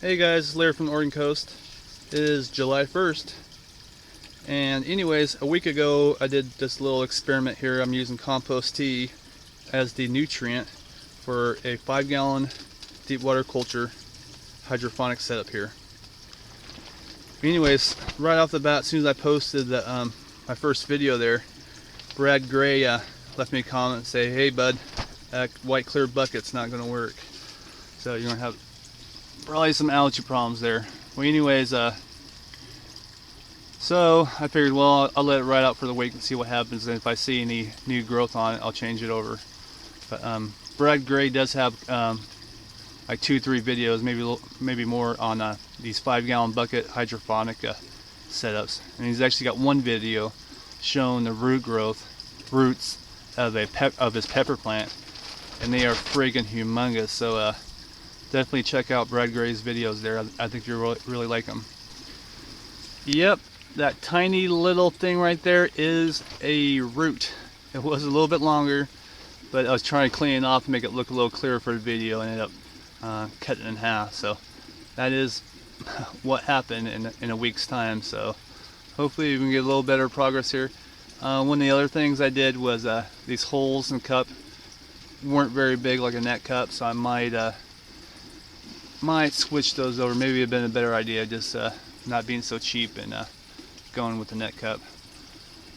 Hey guys, it's Larry from the Oregon Coast. It is July 1st. And anyways, a week ago I did this little experiment here. I'm using compost tea as the nutrient for a 5-gallon deep water culture hydroponic setup here. Anyways, right off the bat, as soon as I posted my first video there, Brad Gray left me a comment and say, hey bud, that white clear bucket's not going to work. So you're going to have probably some algae problems there. Well, anyways, so I figured, well, I'll let it ride out for the week and see what happens, and if I see any new growth on it, I'll change it over. But Brad Gray does have like 2-3 videos, maybe more on these 5-gallon bucket hydroponic setups, and he's actually got one video showing the roots of his pepper plant, and they are friggin' humongous. So definitely check out Brad Gray's videos there. I think you'll really like them. Yep, that tiny little thing right there is a root. It was a little bit longer, but I was trying to clean it off and make it look a little clearer for the video, and ended up cutting it in half. So that is what happened in a week's time. So hopefully we can get a little better progress here. One of the other things I did was these holes in the cup weren't very big, like a net cup, so I might switch those over. Maybe it'd been a better idea, just not being so cheap and going with the net cup.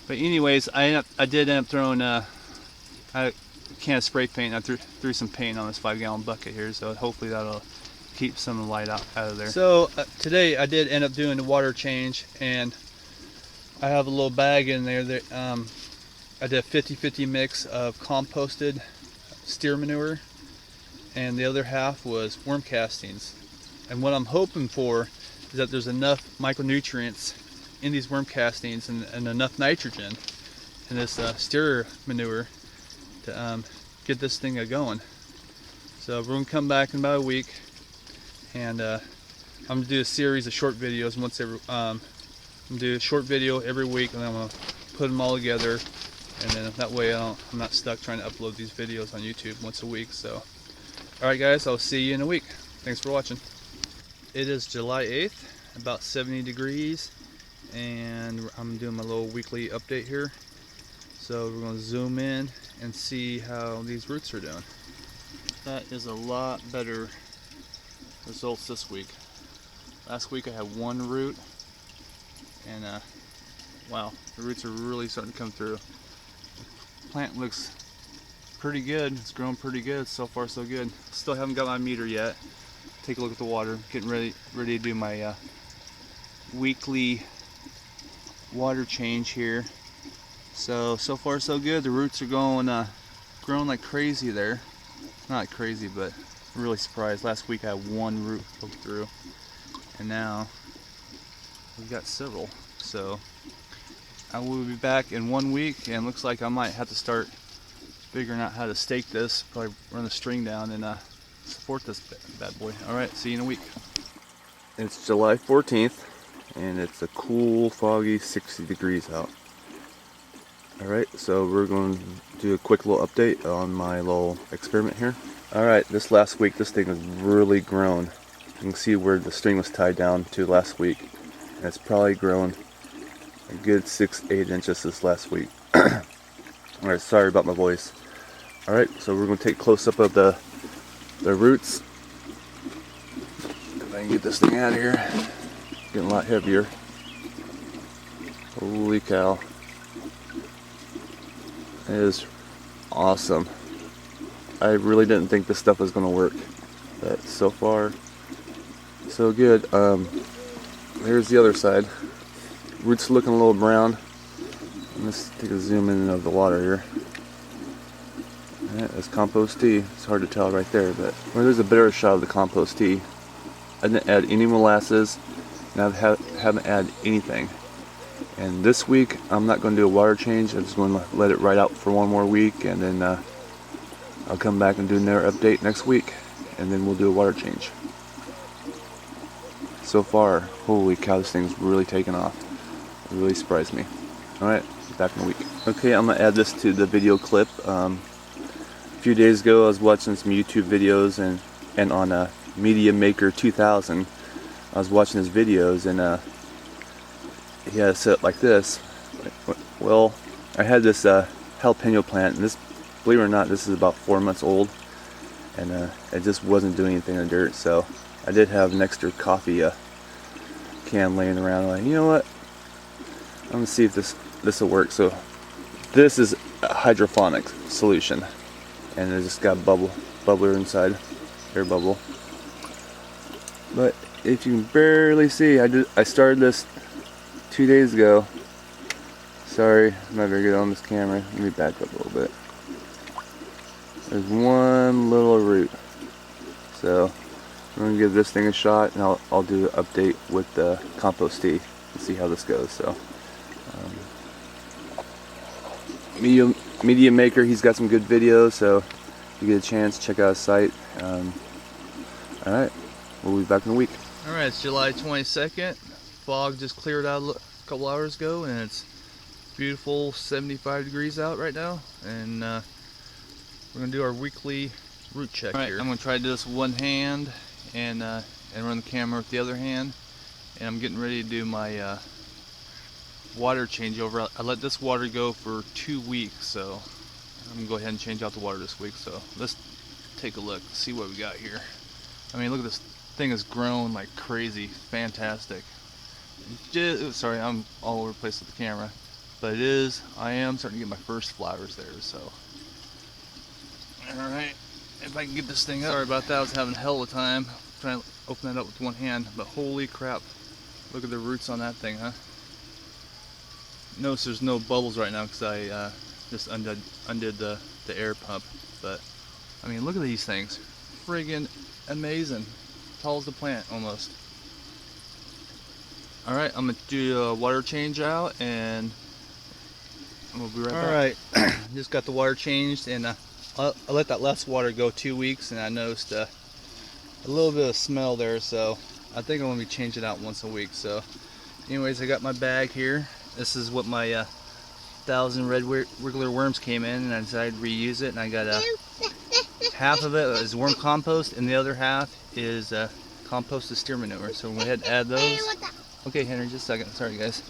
But anyways, I did end up throwing a can of spray paint. I threw some paint on this 5-gallon bucket here, so hopefully that'll keep some of the light out of there. So today I did end up doing the water change, and I have a little bag in there that I did a 50-50 mix of composted steer manure, and the other half was worm castings. And what I'm hoping for is that there's enough micronutrients in these worm castings and enough nitrogen in this steer manure to get this thing going. So we're going to come back in about a week, and I'm going to do a series of short videos I'm going to do a short video every week, and then I'm going to put them all together, and then that way I'm not stuck trying to upload these videos on YouTube once a week. So alright guys, I'll see you in a week. Thanks for watching. It is July 8th, about 70 degrees, and I'm doing my little weekly update here. So we're going to zoom in and see how these roots are doing. That is a lot better results this week. Last week I had one root, and wow, the roots are really starting to come through. The plant looks pretty good. It's growing pretty good. So far so good. Still haven't got my meter yet. Take a look at the water. Getting ready to do my weekly water change here. So far so good. The roots are growing like crazy there. Not like crazy, but I'm really surprised. Last week I had one root poke through, and now we've got several. So I will be back in 1 week, and looks like I might have to start figuring out how to stake this. Probably run the string down and support this bad boy. Alright, see you in a week. It's July 14th, and it's a cool, foggy 60 degrees out. Alright, so we're going to do a quick little update on my little experiment here. Alright, this last week this thing has really grown. You can see where the string was tied down to last week, and it's probably grown a good 6-8 inches this last week. Alright, sorry about my voice. Alright, so we're going to take a close-up of the roots. If I can get this thing out of here. Getting a lot heavier. Holy cow. It is awesome. I really didn't think this stuff was going to work, but so far so good. Here's the other side. Roots looking a little brown. Let's take a zoom in of the water here. Yeah, it's compost tea. It's hard to tell right there, but there's a better shot of the compost tea. I didn't add any molasses, and I haven't added anything. And this week I'm not going to do a water change. I'm just going to let it ride out for one more week, and then I'll come back and do another update next week, and then we'll do a water change. So far, holy cow, this thing's really taken off. It really surprised me. Alright, back in a week. Okay, I'm going to add this to the video clip. A few days ago I was watching some YouTube videos and on Media Maker 2000. I was watching his videos, and he had it set up like this. Well, I had this jalapeno plant, and this, believe it or not, this is about 4 months old, and it just wasn't doing anything in the dirt. So I did have an extra coffee can laying around. Like, you know what? I'm gonna see if this will work. So this is a hydroponic solution, and it just got bubbler inside, air bubble. But if you can barely see, I started this 2 days ago. Sorry, I'm not very good on this camera. Let me back up a little bit. There's one little root. So I'm gonna give this thing a shot, and I'll do an update with the compost tea and see how this goes. So Media Maker, he's got some good videos, so if you get a chance, check out his site. Alright, we'll be back in a week. Alright, it's July 22nd. Fog just cleared out a couple hours ago, and it's beautiful 75 degrees out right now. And we're going to do our weekly root check here. I'm going to try to do this with one hand and run the camera with the other hand. And I'm getting ready to do my water changeover. I let this water go for 2 weeks, so I'm going to go ahead and change out the water this week. So let's take a look, see what we got here. I mean, look at this thing has grown like crazy. Fantastic. Sorry, I'm all over the place with the camera, but I am starting to get my first flowers there. So alright, if I can get this thing up. Sorry about that, I was having a hell of a time trying to open that up with one hand, but holy crap, look at the roots on that thing, huh? Notice there's no bubbles right now because I just undid the air pump, but I mean, look at these things. Friggin' amazing. Tall as the plant almost. Alright, I'm going to do a water change out, and I'm going to be right back. Alright, just got the water changed, and I let that less water go 2 weeks, and I noticed a little bit of smell there, so I think I'm going to be changing it out once a week. So anyways, I got my bag here. This is what my 1,000 red wiggler worms came in, and I decided to reuse it, and I got half of it is worm compost, and the other half is composted steer manure. So we'll go ahead and add those. Okay, Henry, just a second. Sorry, guys.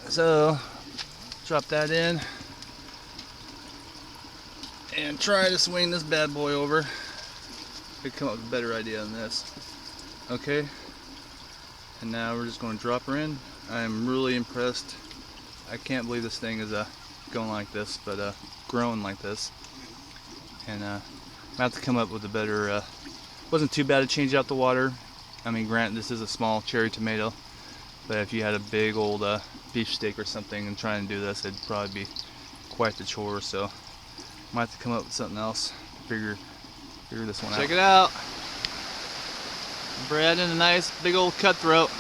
So, drop that in. And try to swing this bad boy over. Could come up with a better idea than this. Okay. And now we're just going to drop her in. I'm really impressed. I can't believe this thing is going like this, but growing like this. And I have to come up with a better... wasn't too bad to change out the water. I mean, granted, this is a small cherry tomato, but if you had a big old beef steak or something and trying to do this, it'd probably be quite the chore. So might have to come up with something else to figure this one out. Check it out. Bread and a nice big old cutthroat.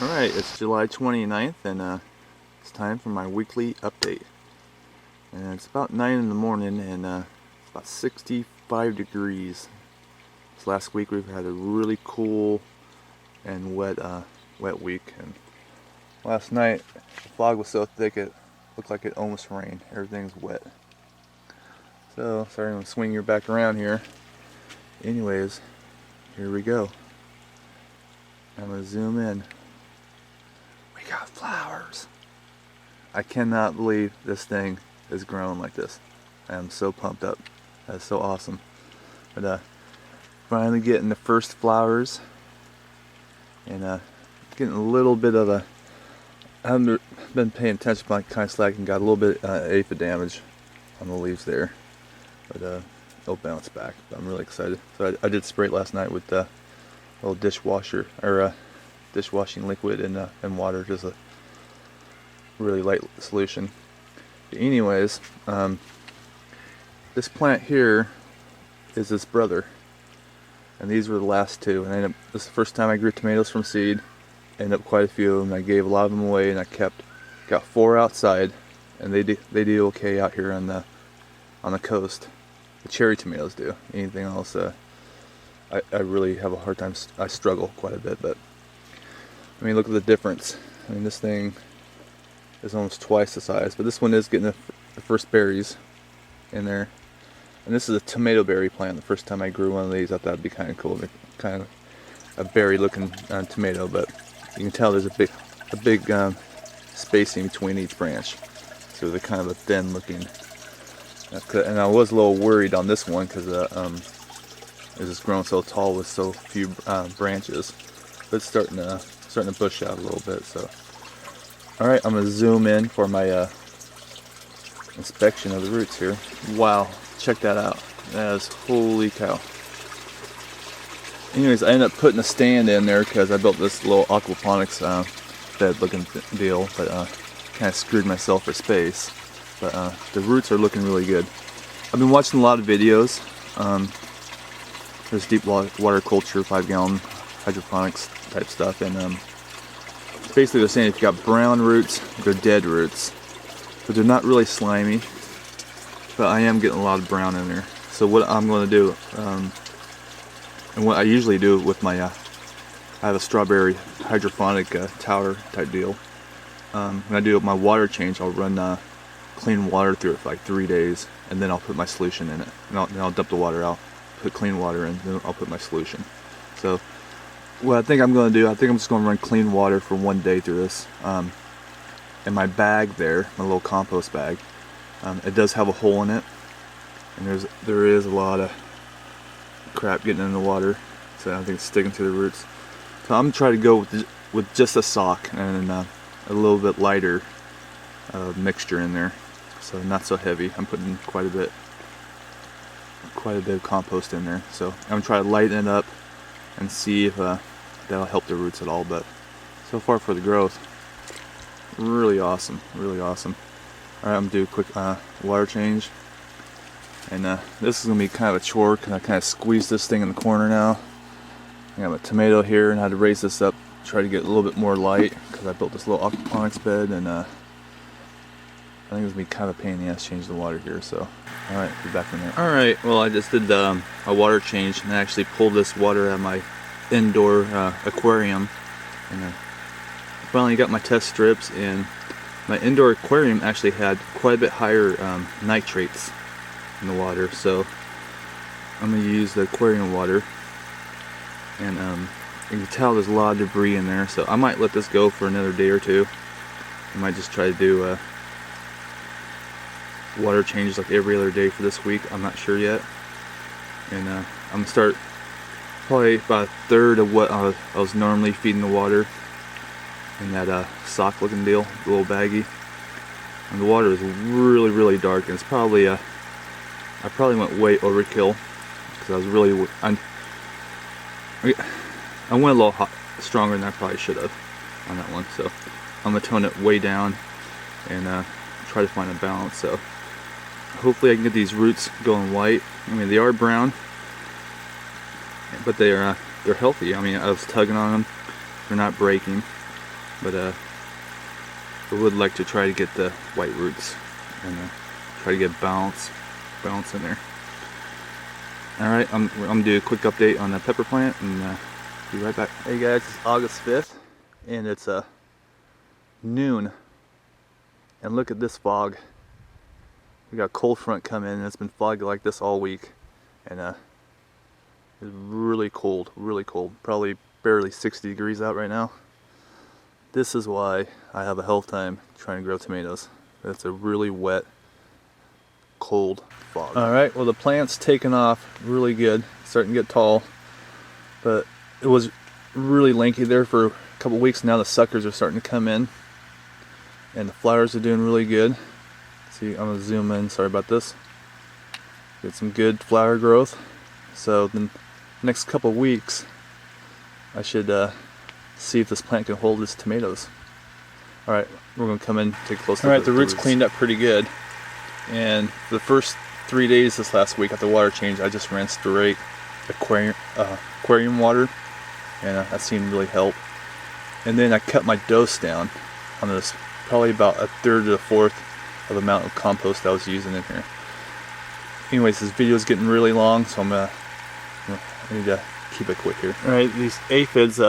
Alright, it's July 29th, and it's time for my weekly update. And it's about 9 in the morning, and it's about 65 degrees. This last week we've had a really cool and wet week, and last night the fog was so thick it looked like it almost rained. Everything's wet. So sorry, I'm gonna swing your back around here. Anyways, here we go. I'm gonna zoom in. We got flowers. I cannot believe this thing is growing like this. I am so pumped up. That's so awesome. But finally getting the first flowers, and getting a little bit of I haven't been paying attention, but kind of slacking. Got a little bit aphid damage on the leaves there, but it'll bounce back. But I'm really excited. So I did spray it last night with a little dishwasher or dishwashing liquid and water, just a really light solution. But anyways, this plant here is his brother, and these were the last two. And this is the first time I grew tomatoes from seed. Ended up quite a few of them. I gave a lot of them away, and I got 4 outside, and they do okay out here on the coast. The cherry tomatoes do. Anything else, I really have a hard time. I struggle quite a bit, but I mean, look at the difference. I mean, this thing is almost twice the size, but this one is getting the first berries in there. And this is a tomato berry plant. The first time I grew one of these, I thought it'd be kind of cool. They're kind of a berry-looking tomato, but you can tell there's a big spacing between each branch. So they're kind of a thin-looking. And I was a little worried on this one because it was grown so tall with so few branches. But it's starting to bush out a little bit. So, all right, I'm gonna zoom in for my inspection of the roots here. Wow, check that out. That is, holy cow. Anyways, I ended up putting a stand in there because I built this little aquaponics bed looking deal, but kind of screwed myself for space. But the roots are looking really good. I've been watching a lot of videos. There's deep water culture, 5-gallon hydroponics type stuff, and basically they're saying if you got brown roots, they're dead roots. But they're not really slimy, but I am getting a lot of brown in there. So what I'm going to do, and what I usually do with my, I have a strawberry hydroponic tower type deal. When I do my water change, I'll run clean water through it for like 3 days, and then I'll put my solution in it. And I'll dump the water out, put clean water in, then I'll put my solution. So what I think I'm going to do, I think I'm just going to run clean water for 1 day through this. In my bag there, my little compost bag, it does have a hole in it, and there is a lot of crap getting in the water, so I think it's sticking to the roots. So I'm gonna try to go with just a sock and a little bit lighter mixture in there, so not so heavy. I'm putting quite a bit of compost in there, so I'm gonna try to lighten it up and see if that'll help the roots at all. But so far for the growth, really awesome, really awesome. Alright, I'm gonna do a quick water change, and this is gonna be kind of a chore because I kind of squeeze this thing in the corner now. I got my tomato here and I had to raise this up, try to get a little bit more light because I built this little aquaponics bed, and I think it's gonna be kind of a pain in the ass to change the water here. So alright, be back in there. Alright, well I just did a water change and I actually pulled this water out of my indoor aquarium, and finally got my test strips, and my indoor aquarium actually had quite a bit higher nitrates in the water, so I'm going to use the aquarium water, and you can tell there's a lot of debris in there, so I might let this go for another day or two. I might just try to do water changes like every other day for this week. I'm not sure yet, and I'm going to start probably about a third of what I was normally feeding the water in that sock looking deal, the little baggie. And the water is really dark, and it's probably I probably went way overkill because I was really I went a little stronger than I probably should have on that one. So I'm gonna tone it way down and try to find a balance. So hopefully I can get these roots going white. I mean, they are brown, but they're healthy. I mean, I was tugging on them, they're not breaking. But I would like to try to get the white roots and try to get balance in there. Alright, I'm gonna do a quick update on the pepper plant and be right back. Hey guys, it's August 5th and it's noon, and look at this fog. We got a cold front coming in, and it's been foggy like this all week, and it's really cold, probably barely 60 degrees out right now. This is why I have a hell time trying to grow tomatoes. It's a really wet, cold fog. Alright, well the plant's taken off really good, starting to get tall, but it was really lanky there for a couple weeks. Now the suckers are starting to come in, and the flowers are doing really good. See, I'm going to zoom in, sorry about this. Get some good flower growth. So the next couple weeks I should see if this plant can hold its tomatoes. Alright, we're going to come in, take a close look. Alright, the roots cleaned up pretty good, and for the first 3 days this last week after the water change, I just ran straight aquarium water, and that seemed to really help. And then I cut my dose down on this, probably about a third to a fourth of the amount of compost I was using in here. Anyways, this video is getting really long, so I need to keep it quick here. Alright, these aphids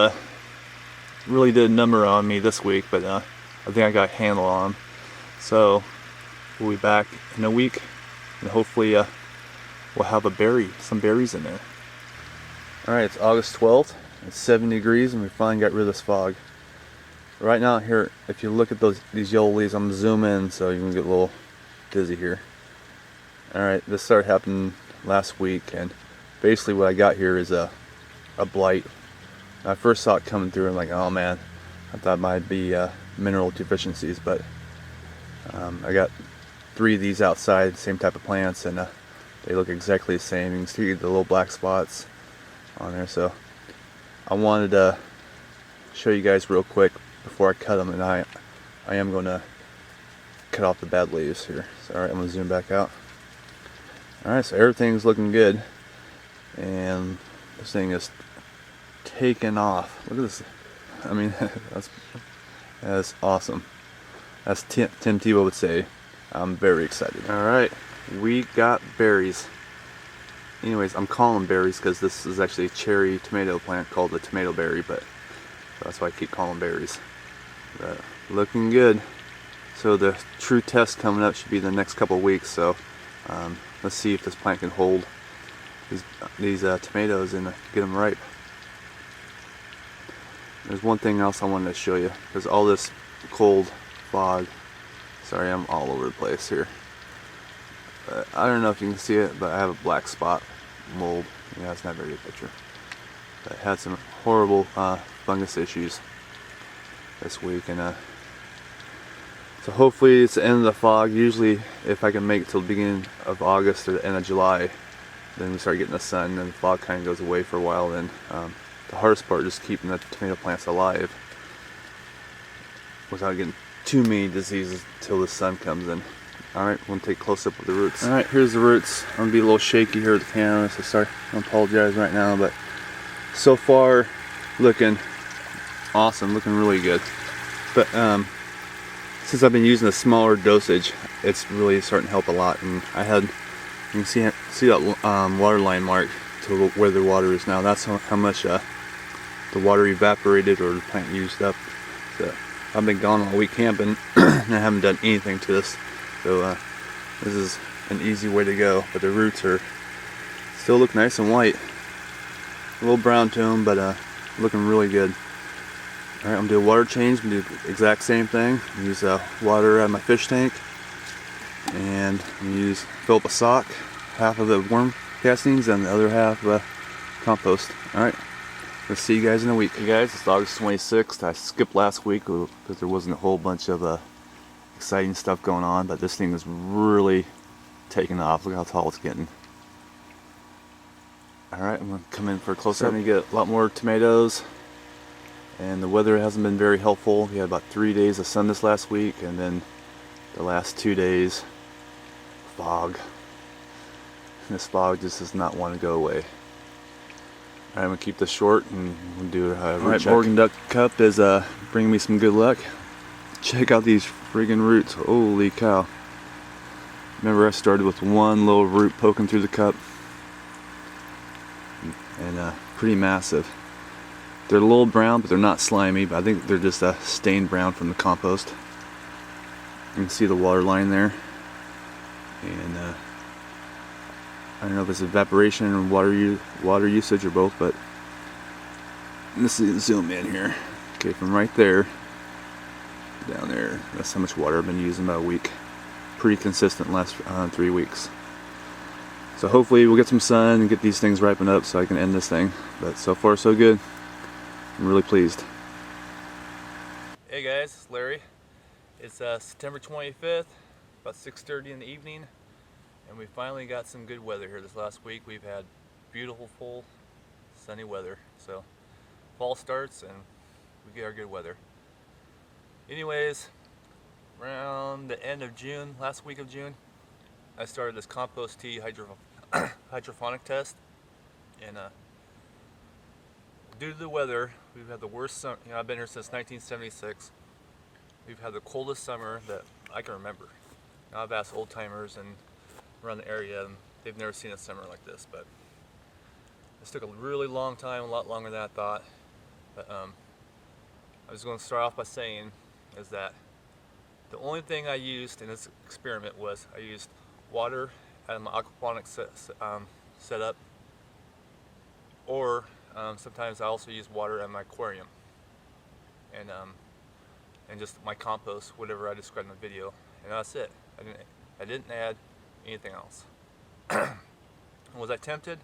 really did a number on me this week, but I think I got a handle on them. So we'll be back in a week, and hopefully we'll have some berries in there. Alright, it's August 12th, it's 70 degrees and we finally got rid of this fog. Right now here, if you look at these yellow leaves, I'm gonna zoom in so you can get a little dizzy here. Alright, this started happening last week, and basically what I got here is a blight. I first saw it coming through and I'm like, oh man, I thought it might be mineral deficiencies, but I got 3 of these outside, same type of plants, and they look exactly the same. You can see the little black spots on there, so I wanted to show you guys real quick before I cut them, and I am going to cut off the bad leaves here. So alright, I'm going to zoom back out. Alright, so everything's looking good, and this thing is taking off. Look at this. I mean, that's awesome. As Tim Tebow would say, I'm very excited. Alright, we got berries. Anyways, I'm calling them berries because this is actually a cherry tomato plant called the tomato berry, but that's why I keep calling them berries. But looking good. So the true test coming up should be the next couple of weeks, so let's see if this plant can hold these tomatoes and get them ripe. There's one thing else I wanted to show you. There's all this cold fog. Sorry, I'm all over the place here. I don't know if you can see it, but I have a black spot mold. Yeah, it's not a very good picture. But I had some horrible fungus issues this week, and so hopefully it's the end of the fog. Usually if I can make it till the beginning of August or the end of July, then we start getting the sun and the fog kind of goes away for a while. Then the hardest part is keeping the tomato plants alive without getting too many diseases till the sun comes in. Alright, we're going to take a close up with the roots. Alright, here's the roots. I'm going to be a little shaky here at the camera, so sorry, I apologize right now, but so far looking awesome, looking really good. But since I've been using a smaller dosage, it's really starting to help a lot. And I had, you can see that water line mark to where the water is now. That's how much the water evaporated or the plant used up. So I've been gone all week camping and I haven't done anything to this. So this is an easy way to go. But the roots are still look nice and white. A little brown to them, but looking really good. Alright, I'm going to do a water change. I'm going to do the exact same thing. Use water out of my fish tank. And I'm going to fill up a sock, half of the worm castings and the other half compost. Alright, we'll see you guys in a week. Hey guys, it's August 26th. I skipped last week because there wasn't a whole bunch of exciting stuff going on, but this thing is really taking off. Look how tall it's getting. Alright, I'm going to come in for a close-up. I'm going to get a lot more tomatoes. And the weather hasn't been very helpful. We had about 3 days of sun this last week, and then the last 2 days, fog. And this fog just does not want to go away. Alright, I'm going to keep this short and we'll do a root check. Morgan Duck Cup is bringing me some good luck. Check out these friggin' roots. Holy cow. Remember, I started with one little root poking through the cup. And pretty massive. They're a little brown, but they're not slimy, but I think they're just stained brown from the compost. You can see the water line there. And I don't know if it's evaporation or water usage or both, but let's zoom in here. Okay, from right there down there, that's how much water I've been using about a week. Pretty consistent last 3 weeks. So hopefully we'll get some sun and get these things ripen up so I can end this thing. But so far so good. I'm really pleased. Hey guys, it's Larry. It's September 25th, about 6:30 in the evening, and we finally got some good weather here this last week. We've had beautiful, full, sunny weather. So fall starts and we get our good weather. Anyways, around the end of June, last week of June, I started this compost tea hydroponic test, and due to the weather, we've had the worst summer. You know, I've been here since 1976. We've had the coldest summer that I can remember. Now, I've asked old timers and around the area, and they've never seen a summer like this. But this took a really long time, a lot longer than I thought. But I was going to start off by saying is that the only thing I used in this experiment was I used water at my aquaponics setup, or sometimes I also use water at my aquarium, and just my compost, whatever I described in the video, and that's it. I didn't add anything else. Was I tempted?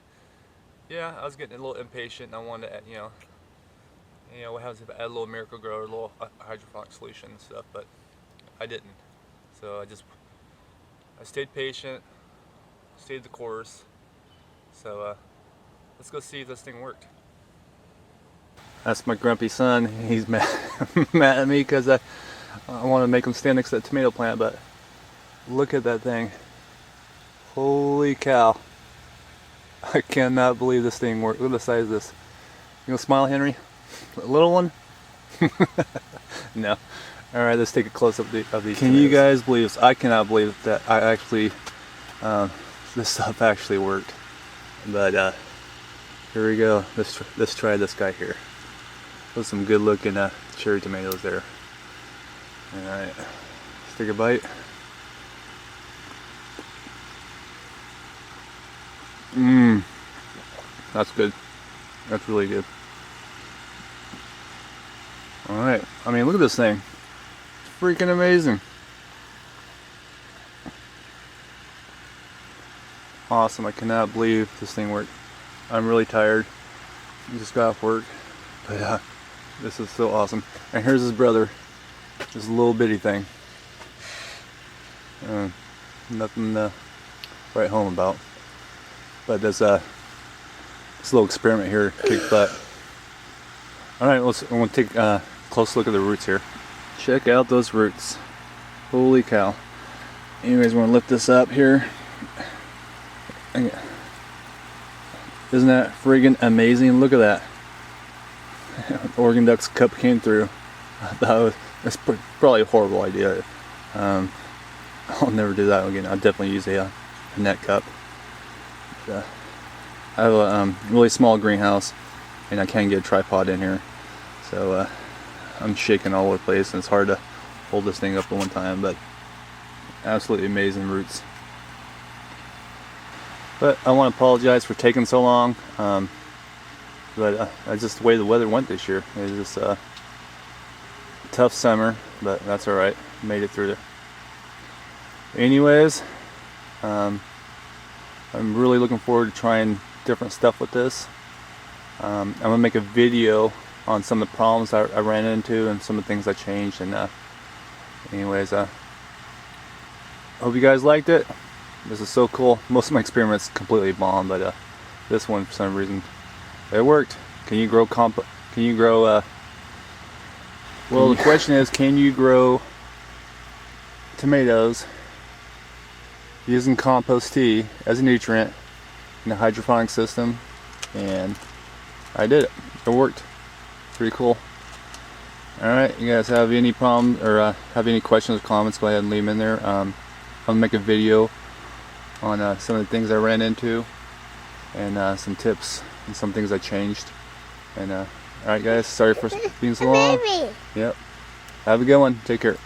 Yeah, I was getting a little impatient, and I wanted to add, what happens if I add a little Miracle Grow or a little hydroponic solution and stuff, but I didn't. So I stayed patient, stayed the course. So let's go see if this thing worked. That's my grumpy son. He's mad, mad at me because I want to make him stand next to that tomato plant, but look at that thing. Holy cow. I cannot believe this thing worked. Look at the size of this. You gonna smile, Henry? A little one? No. Alright, let's take a close up of these. Can you guys believe this? I cannot believe that I actually, this stuff actually worked. But here we go. Let's try this guy here. Those some good looking cherry tomatoes there. Alright, let's take a bite. Mmm, that's good. That's really good. Alright, I mean, look at this thing. It's freaking amazing. Awesome, I cannot believe this thing worked. I'm really tired. I just got off work. But this is so awesome. And here's his brother. This little bitty thing. Nothing to write home about. But this little experiment here kicked butt. Alright, I want to take a close look at the roots here. Check out those roots. Holy cow. Anyways, we're going to lift this up here. Isn't that friggin' amazing? Look at that. Organ duct's cup came through. That's probably a horrible idea. I'll never do that again. I'll definitely use a net cup. I have a really small greenhouse, and I can't get a tripod in here, so I'm shaking all over the place, and it's hard to hold this thing up at one time. But absolutely amazing roots. But I want to apologize for taking so long. But that's just the way the weather went this year. It was just a tough summer, but that's alright. Made it through there. Anyways, I'm really looking forward to trying different stuff with this. I'm going to make a video on some of the problems I ran into and some of the things I changed. And anyways, I hope you guys liked it. This is so cool. Most of my experiments completely bombed, but this one, for some reason, it worked. Can you grow well, the question is, can you grow tomatoes using compost tea as a nutrient in a hydroponic system? And I did it. It worked. Pretty cool. Alright, you guys have any problems or have any questions or comments, go ahead and leave them in there. I'll make a video on some of the things I ran into and some tips and some things I changed. And alright guys, sorry for being so long. Yep. Have a good one. Take care.